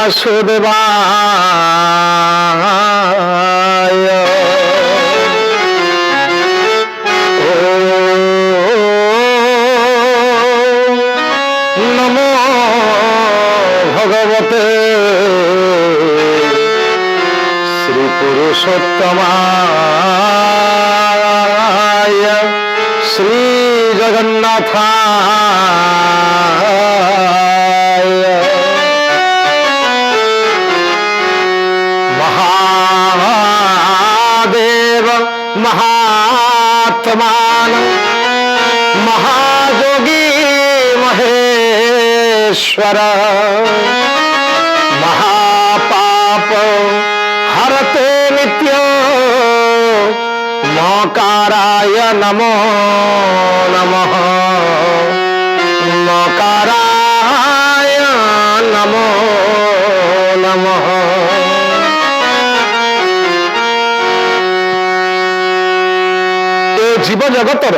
বাসুদেবায়। নমো ভগবতে শ্রী পুরুষোত্তমায় শ্রী জগন্নাথায়। মহাদেব মহাত্মান মহাযোগী মহেশ্বর মহাপাপ হরতে নিত্য মকারায় নমো নমঃ। মকারায় নমো নমঃ। ଏ ଜୀବ ଜଗତର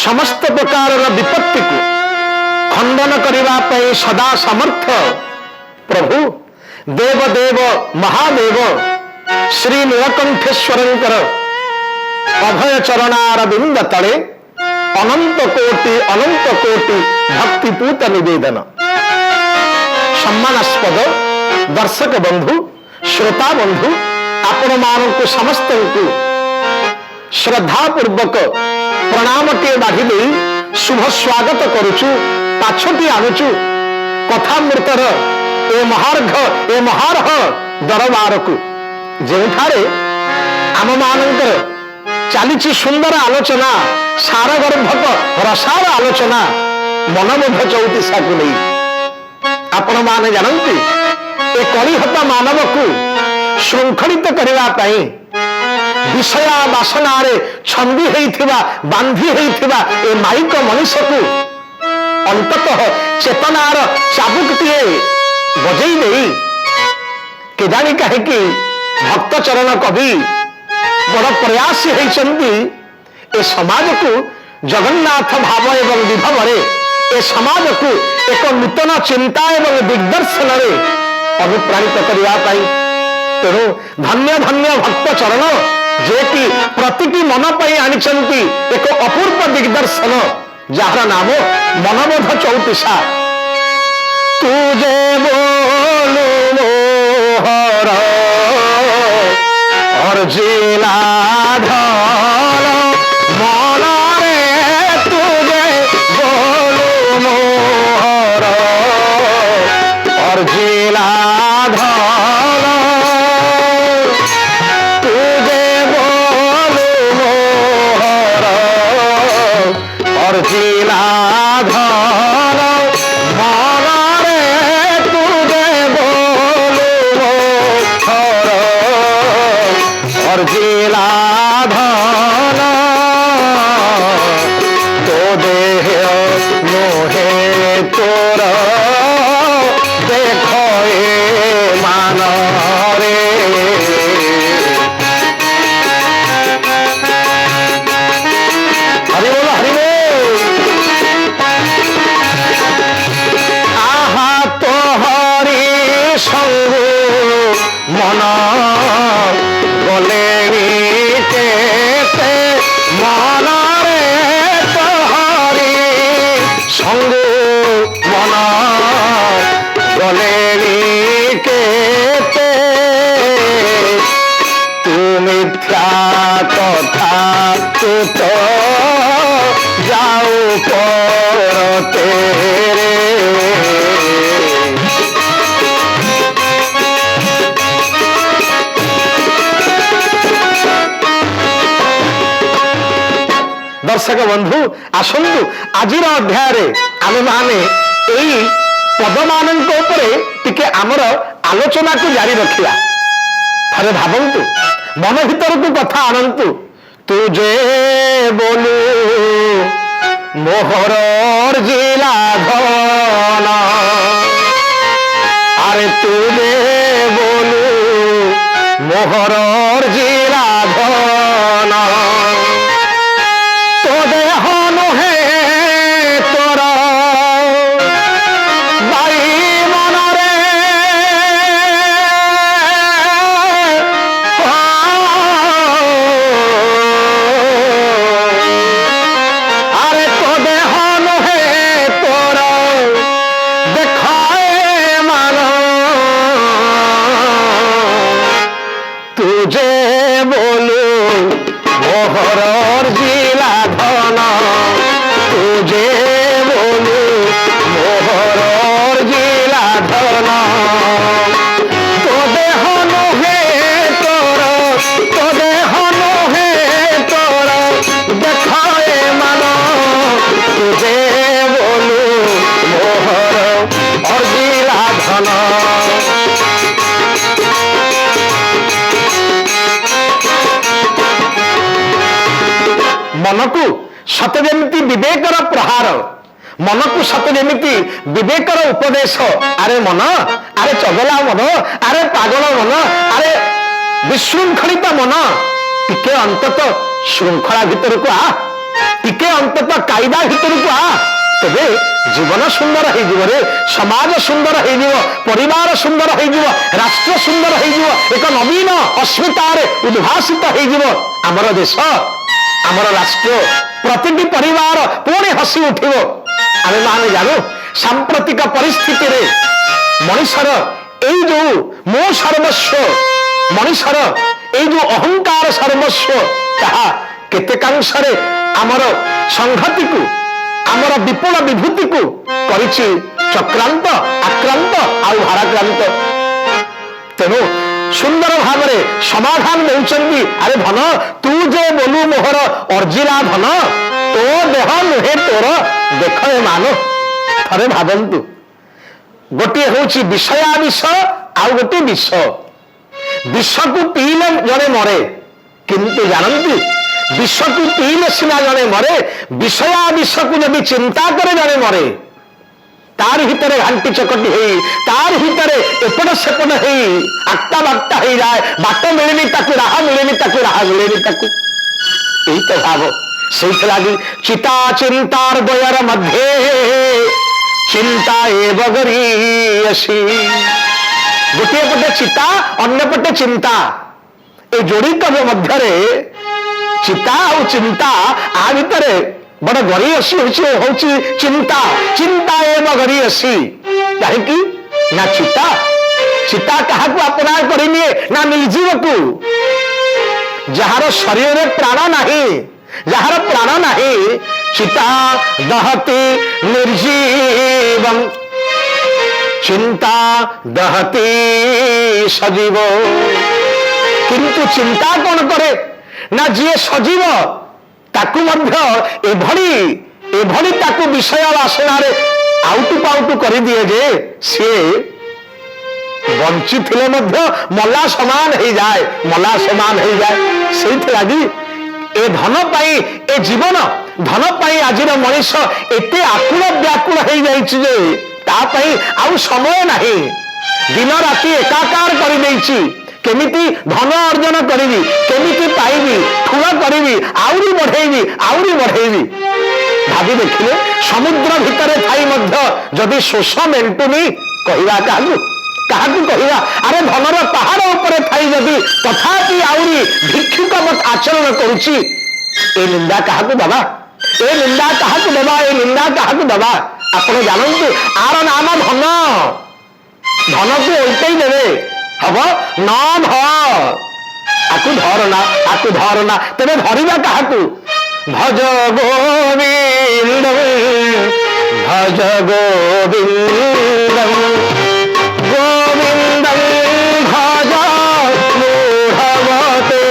ସମସ୍ତ ପ୍ରକାରର ବିପତ୍ତିକୁ ଖଣ୍ଡନ କରିବା ପାଇଁ ସଦା ସମର୍ଥ ପ୍ରଭୁ ଦେବ ଦେବ ମହାଦେବ ଶ୍ରୀ ନୀଳକଣ୍ଠେଶ୍ୱରଙ୍କର ଅଭୟ ଚରଣାର ବିନ୍ଦ ତଳେ ଅନନ୍ତ କୋଟି ଭକ୍ତିପୂତ ନିବେଦନ। ସମ୍ମାନାସ୍ପଦ ଦର୍ଶକ ବନ୍ଧୁ ଶ୍ରୋତା ବନ୍ଧୁ ଆପଣମାନଙ୍କୁ ସମସ୍ତଙ୍କୁ ଶ୍ରଦ୍ଧାପୂର୍ବକ ପ୍ରଣାମଟିଏ ବାଢ଼ି ଦେଇ ଶୁଭ ସ୍ୱାଗତ କରୁଛୁ, ପାଛୋଟି ଆଣୁଛୁ କଥାମୃତର ଏ ମହାର୍ଘ ଏ ମହାରହ ଦରବାରକୁ, ଯେଉଁଠାରେ ଆମମାନଙ୍କର ଚାଲିଛି ସୁନ୍ଦର ଆଲୋଚନା, ସାରଗର୍ଭକ ରସାର ଆଲୋଚନା ମନବୋଧ ଚଉତିଶାକୁ ନେଇ। ଆପଣମାନେ ଜାଣନ୍ତି ଏ କଳିହତ ମାନବକୁ ଶୃଙ୍ଖଳିତ କରିବା ପାଇଁ ବିଷୟ ବାସନାରେ ଛନ୍ଦି ହେଇଥିବା ବାନ୍ଧି ହେଇଥିବା ଏ ମାଇକ ମଣିଷକୁ ଅନ୍ତତଃ ଚେତନାର ଚାବୁକଟିଏ ବଜେଇ ଦେଇ କେଜାଣି କାହିଁକି ଭକ୍ତ ଚରଣ କବି ବଡ଼ ପ୍ରୟାସୀ ହେଇଛନ୍ତି ଏ ସମାଜକୁ ଜଗନ୍ନାଥ ଭାବ ଏବଂ ବିଭବରେ ଏ ସମାଜକୁ ଏକ ନୂତନ ଚିନ୍ତା ଏବଂ ଦିଗ୍ଦର୍ଶନରେ ଅନୁପ୍ରାଣିତ କରିବା ପାଇଁ। ତେଣୁ ଧନ୍ୟ ଧନ୍ୟ ଭକ୍ତ ଚରଣ ଯିଏକି ପ୍ରତିଟି ମନ ପାଇଁ ଆଣିଛନ୍ତି ଏକ ଅପୂର୍ବ ଦିଗ୍ଦର୍ଶନ, ଯାହାର ନାମ ମନବୋଧ ଚଉତିଶା। ତୁ ଯେ ବୋଲୁ ମୋହର ଅର୍ଜିଲା ଧର ମନରେ, ତୁ ଯେ ବୋଲୁ ମୋହର ଅର୍ଜିଲା ଧର, ତୁ ଯେ ବୋଲୁ ମୋହର ଅର୍ଜିଲା ଧର ମନରେ, ତୁ ଯେ ବୋଲୁ ମୋହର ଅର୍ଜିଲା ଧର, ତୋ ଦେହ ନୁହେଁ ତୋର ଦେଖ ଏ ମାନରେ। ହରି ବୋଲ ହରି ବୋଲ। ଆହା ତୋହରି ସଙ୍ଗୁ ମନ ଗଲେଣି କେତେ ମନରେ, ତୋହରି ସଙ୍ଗୁ ମନ ଗଲେଣି କେତେ, ତୁ ମିଥ୍ୟା କଥା ତୁ ତ ଯାଉ କରତେ ରେ। ଦର୍ଶକ ବନ୍ଧୁ ଆସନ୍ତୁ, ଆଜିର ଅଧ୍ୟାୟରେ ଆମେମାନେ ଏଇ ପଦମାନଙ୍କ ଉପରେ ଟିକେ ଆମର ଆଲୋଚନାକୁ ଜାରି ରଖିବା। ଥରେ ଭାବନ୍ତୁ, ମନ ଭିତରକୁ କଥା ଆଣନ୍ତୁ। ତୁ ଯେ ବୋଲୁ ମୋହର ଅର୍ଜିଲା ଧନ, আরে তুলে বলু মোহর জিলা ধন তো দেহ নহে তোর বাই মনরে मन को सत जमी विवेकर प्रहार मन को सत जमी विवेकर उपदेश अरे मन अरे चगला मन अरे पागल मन अरे विशृंखलित मन टिके अंतत श्रृंखला भितर को आ टिके अंतत कायदा भितर को आ तेरे जीवन सुंदर हो समाज सुंदर हो परिवार सुंदर हो राष्ट्र सुंदर हो एक नवीन अस्मितार उद्भासित हो आमर देश आमर राष्ट्र प्रतिटी परिवार पुणी हसी उठिब आमे माने जानू सांप्रतिक परिस्थिति रे मनुष्यर एई जो मो सर्वस्व मनुष्यर एई जो अहंकार सर्वस्व ताहा केतेकांशरे आमर संहति को आमर विपुल विभूति को करिछि चक्रांत आक्रांत आउ भाराक्रांत तेणु सुंदर भाव समाधान देउछन्ती अरे धन तू जे बोलू मोहर अर्जिला धन तो देह नुहे तोर देख मान थरे भावंतु गोटे होछि विषयाविष आउ गोटे विष विष को पीले जड़े मरे किंतु जानती विष को पीले सीना जड़े मरे विषयाविष को जब चिंता करे जड़े मरे तार भितर घांटी चकटी हो तार भितर एपट सेपट हो आक्ता बाक्ता हो जाए बाट मिलनी ताकू राह मिलनी ताकू राह मिलनी ताकू यही तो भाव से लगी चिता चिंतार द्वयर मध्य चिंता एवं गरीयसी गोटे पटे चिता अन्य पटे चिंता ए जोड़ित मध्य चिता और चिंता आ भितर बड़ गरीयसी हूँ चिंता चिंता एवं गरीयसी कहीं ना चिता चिता क्या अपना करनी ना निर्जीव को जार शरीर में प्राण नहीं जार प्राण नहीं चिता दहती निर्जीवम चिंता दहती सजीव किंतु चिंता कौन करे ना जी सजीव ताकू मध्य एभली ताकू विषय वासना रे आउटु पाउटु कर दिए जे सी बंची थिले मध्य मला समान हो जाए मला समान हो जाए से लगी ए धन पाई ए जीवन धन पाई आज मनीष एते आकुल व्याकुल हो जाए ता पाई आउ समय नहीं दिन राति एकाकार कर देछि केमिति धन अर्जन करी केमिति पाइबी ठूल करी आउरी बढ़ेबी भावी देखिले समुद्र भितर थाई मध्य जदि शोष मेंटुनी कहवा क्या कहवा अरे धनर पहाड़ उपरे थाई जदि तथापि आउरी भिक्षुक मत आचरण करुची ए निंदा क्या दबा ए निंदा क्या दबा ए निंदा क्या दबा आपण जानतु आर नाम धन धन को उल्टे देवे हम न आकु धरना तेरे धरवा क्या भज गोविंद भज गोविंद गोविंद भज मूढ़वते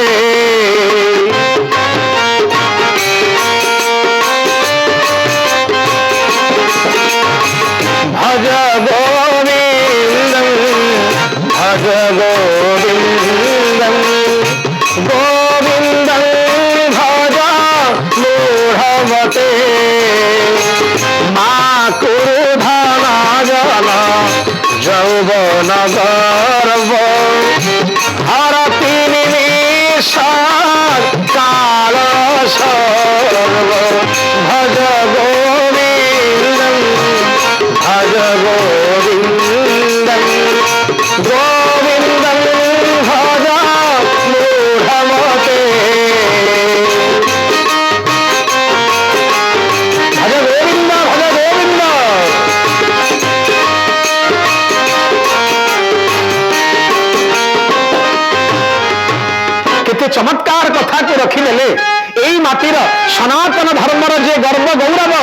भज गोविंद भज गोविंद गोविंद भज मूढ़वते माँ कुरुधन जन यौवन गर्व हरति निमिष काल सर्व भज गोविंद भज गोविंद गोविंद भज मूढ़मते भज गोविंद भज गोविंद केते चमत्कार कथा को रखिले एई माटीर सनातन धर्मर जे गर्व गौरव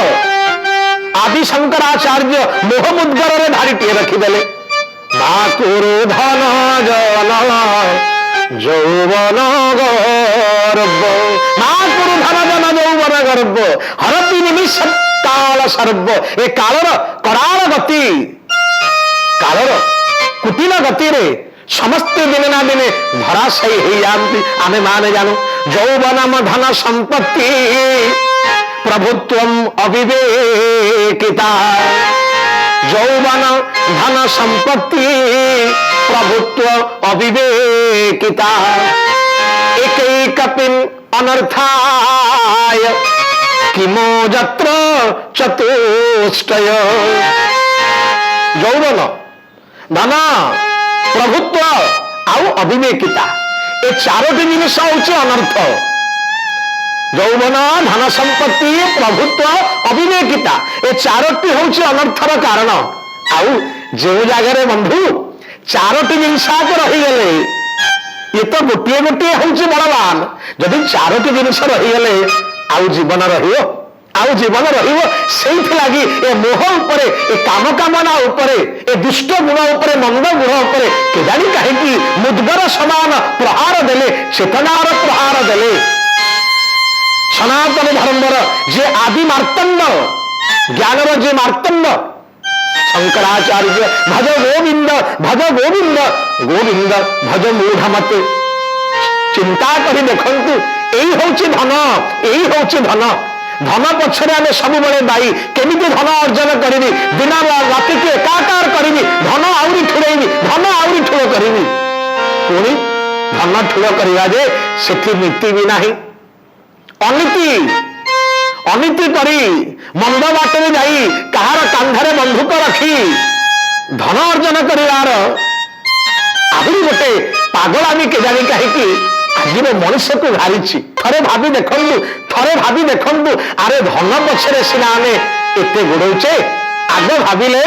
आदि शंकराचार्य मोह मुद्गर रे धारीटिए रखिदेले धन जन यौवन गर्व धन जन यौवन गर्व हरति निमिष काल सर्व ए कालर कराल गति कालर कुटिल गति रे ସମସ୍ତେ ଦିନେ ନା ଦିନେ ଧରାଶାୟୀ ହେଇଯାଆନ୍ତି ଆମେ ମାନେ ଜାଣୁ। ଯୌବନମ ଧନ ସମ୍ପତ୍ତି ପ୍ରଭୁତ୍ୱം ଅବିବେକିତା। ଯୌବନ ଧନ ସମ୍ପତ୍ତି ପ୍ରଭୁତ୍ୱ ଅବିବେକିତା। एकैकपिन अनर्थाय किमो जत्र चतुष्टय। যৌবন ধন প্রভুত্ব ଆଉ ଅବିବେକିତା ଏ ଚାରୋଟି ଜିନିଷ ହଉଛି ଅନର୍ଥ। ଯୌବନ ଧନ ସମ୍ପତ୍ତି ପ୍ରଭୁତ୍ବ ଅବିବେକିତା ଏ ଚାରୋଟି ହଉଛି ଅନರ್ಥର କାରଣ। ଆଉ ଯେଉଁ ଜାଗାରେ ବନ୍ଧୁ ଚାରୋଟି ଜିନିଷ ରହିଗଲେ ये तो गोटे गोटे हूँ बलवान। जदि चारोटी जिनिस रहीगले आउ जीवन रहियो आउ जीवन रहियो। सेइथि लागी ए मोह उपरे ए काम कामना उपरे ए दुष्ट गुण उपरे मंद गुण उपरे केजानी कहीं मुद्गर समान प्रहार देले चेतनार प्रहार देले। सनातन धर्मर जे आदि मार्तंड ज्ञानर जे मार्तंड शंकराचार्य भज गोविंद गोविंद भज मूढ़ मते। चिंता करी देखंतु एई होची धन एई होची धन। धन पछरे आमे सब बळे दाई केमिति धन अर्जन करिवि दिन राति के एकाकार करिवि धन आउरी ठुळैवि धन आउरी ठुळ करिवि पुणी धन ठुळ करिया जे सेठी नीति भी नाही। अनीति अनीति करी मंद बाटे जाई कहार कांधरे बंधुक रखी धन अर्जन करार आहरी गोटे पागलामी केजानी कहीं आज मनुष्य को घारी। थरे भाभी देखु अरे धन पछरे सिना आमे एते गोड़ौचे आग भाविले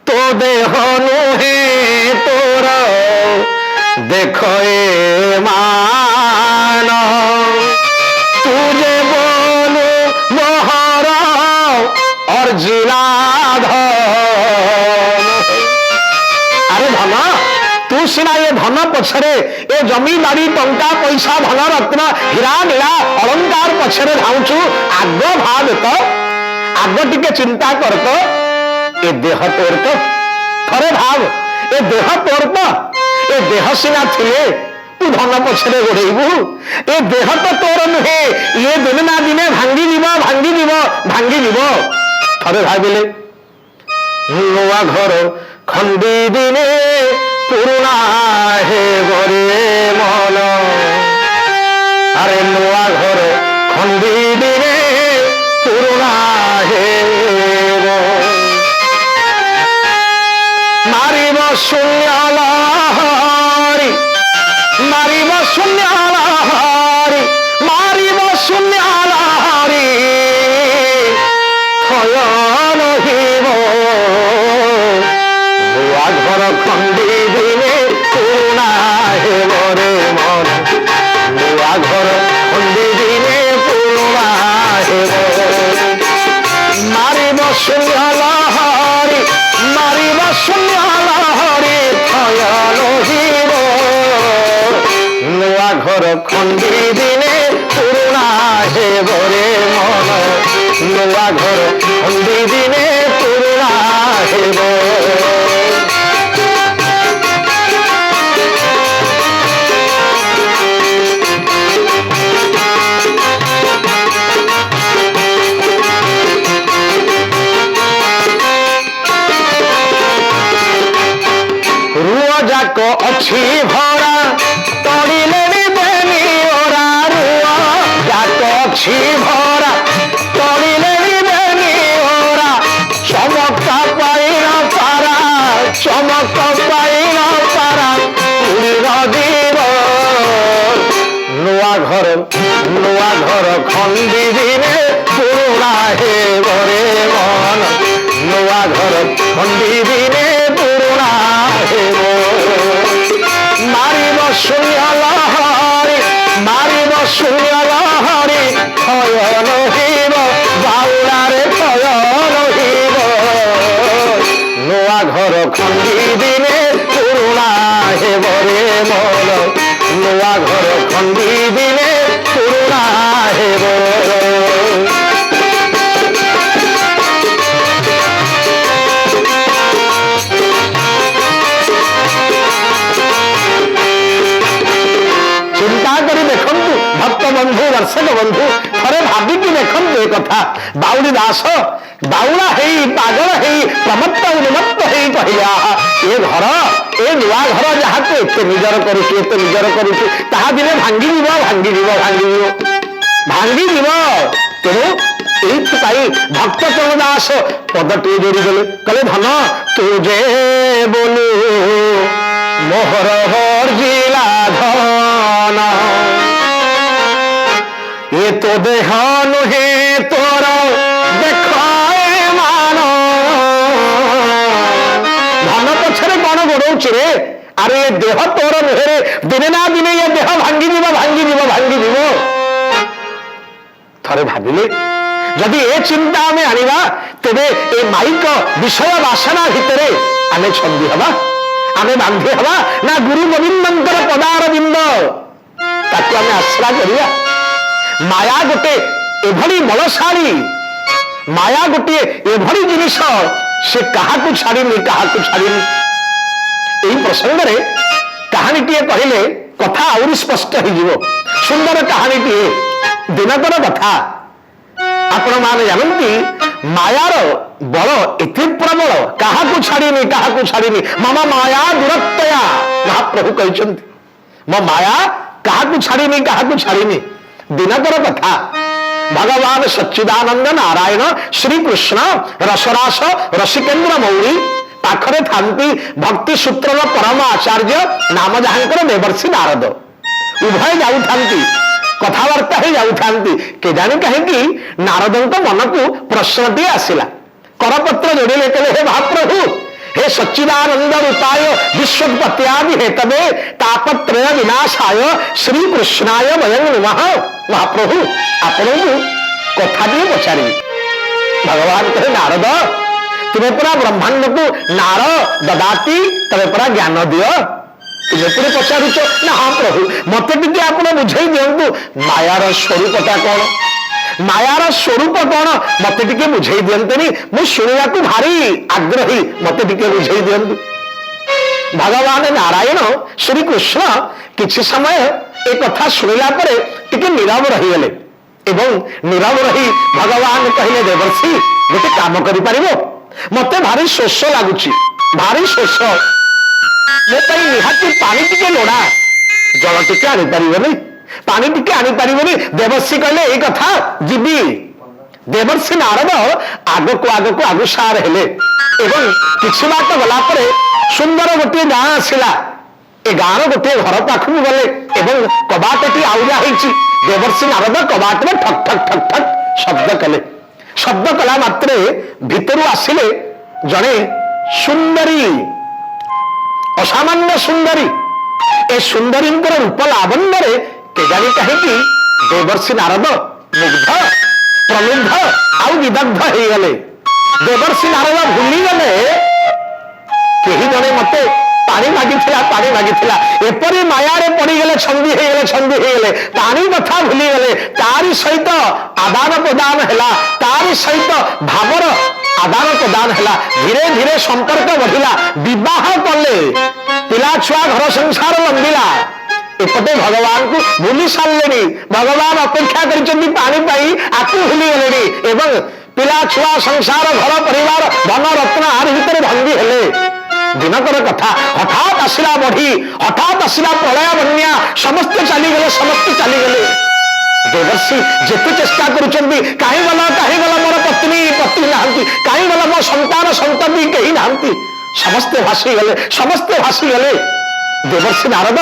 तो देह नुहे तोर देख ए मान तुझे बोलू मोहर अर्जिला अरे धन तू सिना ये धन पछरे ए जमीदारी टंका पैसा धन रत्न हीरा नीला अलंकार पछरे धाउछु आग भाव तो आग टिके चिंता कर तो ए देह तोर तो थरे भाव ए देह तोर तो ए देह सिना थिले तू धन पछरे गोड़ेबू ए देह तो तोर नुहे ये दिन ना दिने भांगी जीव थरे भाविले नुआ घर खंडी दिने पुरुना हे गरे मन अरे नुआ घर खंडी दिने पुरुना हे मारिब शून्य लहरी मारिब शून्य लहरी मारिब शून्य लहरी थय नहिब नुआ घर खंडी दिने पुरुना हे गरे मन नुआ घर खंडी दिने पुरुना हे मारिब शून्य लहरी मारिब शून्य लहरी थय नहिब नुआ घर खंडी दिने पुरुना हे गरे मन नुआ घर खंडी दिने पुरुना हे जाक अच्छी भरा तड़िले देनी ओरा रुआ जाक अच्छी भरा तड़िले देनी ओरा चमक पाइन पारा चमक पाइन पारा दीव नुआ घर खंडी दिने पुरुना हे गरे मन नुआ घर खंडी दिने पुरुना हे मारिब शून्य लहरी मारिब शून्य लहरी थय नहिब बाउलारे थय नहिब नुआ घर खंडी दिने पुरुना हेब रे मन नुआ घर खंडी दिने पुरुना हेब दर्शक बंधु थे भाविकी देखते ए कथा बाउली दास बाउला पागल प्रमत्त उन्मत्त कहला ए घर ए नुआ घर जहाँ तू एत निजर करुचु एत निजर करुचु ताहा दिने भांगी तेणु यही भक्त चरण दास पदटी जोड़ी देले कहले धन तुझे बोलू मोहर जिला धन ये तो देह नुहे तोर देखाए मान धन पछरे कौन गोड़ौची रे अरे ये देह तोर नुहे दिने ना दिने ये देह भांगी जीव थरे भाविले जदि ए चिंता आम आनिबा तेबे ए माइक विषय वासना भितरे आमे छंदी हवा आमे बांधी हवा ना गुरु गोविंदंकर पदार बिंद ताकू आमे आश्रा करिया माया गोटे एभली बलशाली माया गोटे एभली जिनिस से काहाकू छाड़िनी एही प्रसंग रे कहानीटीए कहले कथा आउरी स्पष्ट हो सुंदर कहानीटीए दिनकर कथा आपण माने जानती मायार बल एति प्रबल काहाकू छाड़िनी मम माया दुरत्तया महाप्रभु कहते मो माया काहाकू छाड़िनी दिनकर कथा भगवान सच्चिदानंद नारायण श्री कृष्ण रसरास रसिकेन्द्र मौरी पाखरे थांती भक्ति सूत्र परम आचार्य नाम जहांकर देवर्षि नारद उभय जाऊथांती कथबार्ता ही जाऊथांती केजानी कहीं नारदों मन को प्रश्नटी आसला करपत्र जोड़े कहले हे महाप्रभु हे सच्चिदानंद रूपाय विश्वोत्पत्त्यादि हेतवे तापत्रय विनाशाय श्री कृष्णाय वयं नमः महाप्रभु आपण को कथाटी पचारि भगवान कहे नारद तुम्हें पूरा ब्रह्मांड को नार ददाती तमें पूरा ज्ञान दियो तुम्हें पूरे पचारुच ना हाँ प्रभु मत टे आप बुझे दिंतु मायार स्वरूपटा कौन मायार स्वरूप कौन मत टे बुझे दिंतनी मुझे शुणा को भारी आग्रही मत टे बुझे दिंतु भगवान नारायण श्री कृष्ण किसी समय एक कथा शुणिला टिके नीरव रहीगले एवं नीरव रही भगवान कहले देवर्षि गोटे काम करि परिबो मते भारी शोष लगुच भारी शोष मो निहाती पानी टिके लोड़ा जल टिके आनी पारिबनी पानी टिके आनी पारिबनी देवर्षि कहले ए कथा जीवी देवर्षि नारद आगको आगुसार हेले एवं किछि बाट गला परे सुंदर गोटे गाँ आसिला ए गाँव गोटे घर पाखक गले एवं कबाटटी आउजा होइछि देवर्षि नारद कबाट में ठक ठक ठक ठक शब्द कले शब्द कला मात्रे भितरु आसिले जड़े सुंदरी असामान्य सुंदरी ए सुंदरी रूप लावण्य रे केजानी कहीं देवर्षि नारद मुग्ध प्रलुब्ध आउ विदग्ध हो गले देवर्षि नारद भूली गले कहीं जड़े मते पानी मागिथिला एपरी मायारे पड़ीगले छंदी होगले पानी कथा भूली गले तारी सहित आदान प्रदान है तारी सहित भावर आदान प्रदान है धीरे धीरे संपर्क बढ़िला विवाह कले पिला छुआ घर संसार लंबिला एपटे भगवान को भूली सारे भगवान अपेक्षा कर पानी पाई आपको भूली गले एवं पिला छुआ संसार घर परिवार धन रत्न आर भितर भंगी हेले दिनकर कथा हठात आसला बढ़ी हठात आसला प्रलय बन्या समस्ते चलीगले देवर्षि जेते चेष्टा करुचंदी कहीं गला मोर पत्नी नहांती कहीं गला मो संतान संतति कहीं नहांती समस्ते भासी गले देवर्षि नारद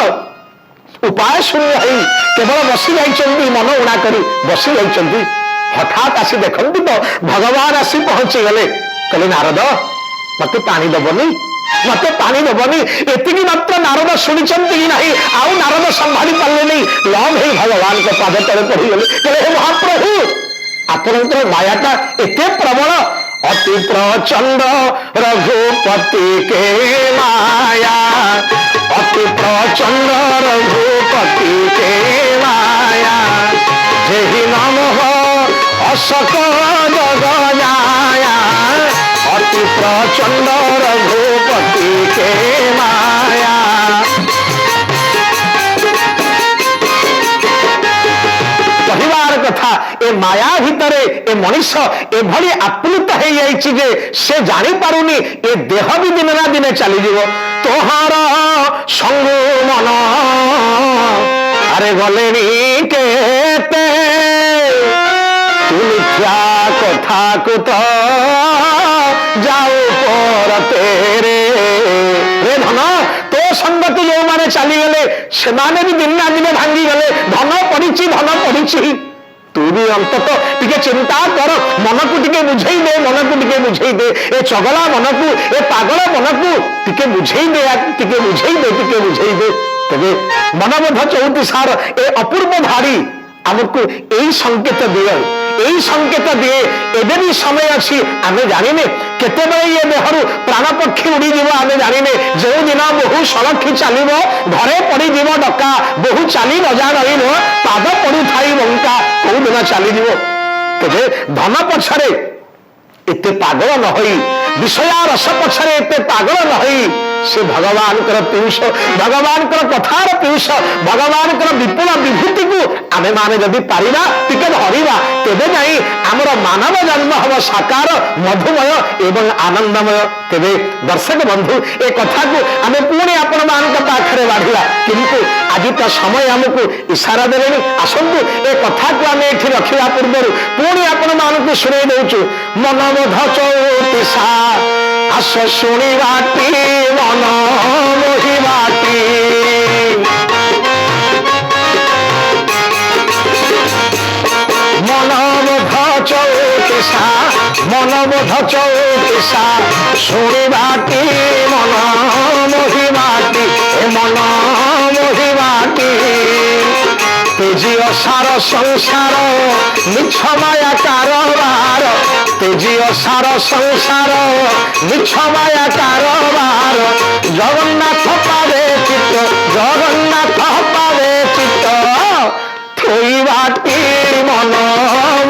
उपाय शून्य है केवल बसी जाइछंती मन उड़ा करी बसी जाइछंती हठात आसी देखंती तो भगवान आसी पहुंची गले कहले नारद मते पानी दबनी मते पानी दबनी एति मात्र नारद शुणी कि नहीं आउ नारद संभाली पारे नहीं लव है भगवान को पाद तले पड़गले कहले हे महाप्रभु आपंकर मायाटा एते प्रबल अति प्रचंड रघुपति के माया अति प्रचंड रघुपति के माया जेहि नाम हो अशक जग जाया अति प्रचंड रघुपति के माया कहवा ए माया भितर ए मनीष एभली आप्लुत हो जाइछि जे से जानि पारुनी ए देह भी दिन ना दिन चली जीव तोहार संग मन अरे गलेनी केते तू मिथ्या कथा को तो जाओ पर तेरे रे धन तो संगति जो माने चली गले से माने भी दिन ना दिन भांगी गले धन पड़ी तू भी अंतत टिके चिंता कर मन को टिके बुझेई दे मन को टिके बुझेई दे ए चगला मन को ए पागल मन को टिके बुझेई दे टिके बुझेई दे टिके बुझेई दे तबे मनबोध 34 ए अपूर्व धारी आमको यही संकेत दिए यही संकेत दिए एबे भी समय अच्छी आम जाने केते ये देहरु प्राण पक्षी उड़ी जीव आम जाने जो दिन बहु सड़खी चलो घरे पड़ी जीव डका बहु चली न जा रही पाद पड़ू थाई बंका कौ दिन चलीज तेजे धन पछरे एते पागल न होई विषया रस पछरे एते पागल न होई से भगवान पीयूष भगवान कथार पीयूष भगवान विपुल विभूति को आमे माने जदि पारिबा टिके धरिबा तेबे नहीं आमर मानव जन्म हम साकार मधुमय एवं आनंदमय तेबे दर्शक बंधु ए कथा को आमे पुणी आपण मान पाखरे बाढ़िला किंतु आज तो समय हमको इशारा देले आसंतु ए कथा को आमे एठी रखिला पूर्व पुणी आपण मान को सुनाई देउछु मनबोध 34 आस शुणी बाटी मन मोहि बाटी मनबोध 34 शुणी बाटी मन मोहि बाटी मन मोहि बाटी तेजी असार संसार मिछ माया कारबार तेजी असार संसार मिछ माया कारबार जगन्नाथ पावे चित्त जगन्नाथ पावे चित्त थोई बाटी मन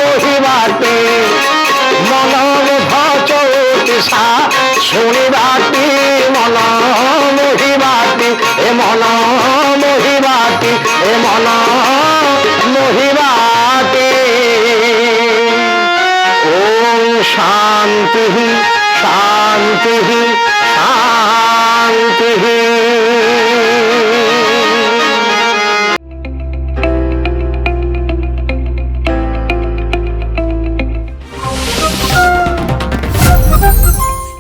मोहि बाटी मनबोध 34 शुणी बाटी मन मोहि बाटी ए मन मोहि बाटी ए मन मोहि बाटी। ओम शांति।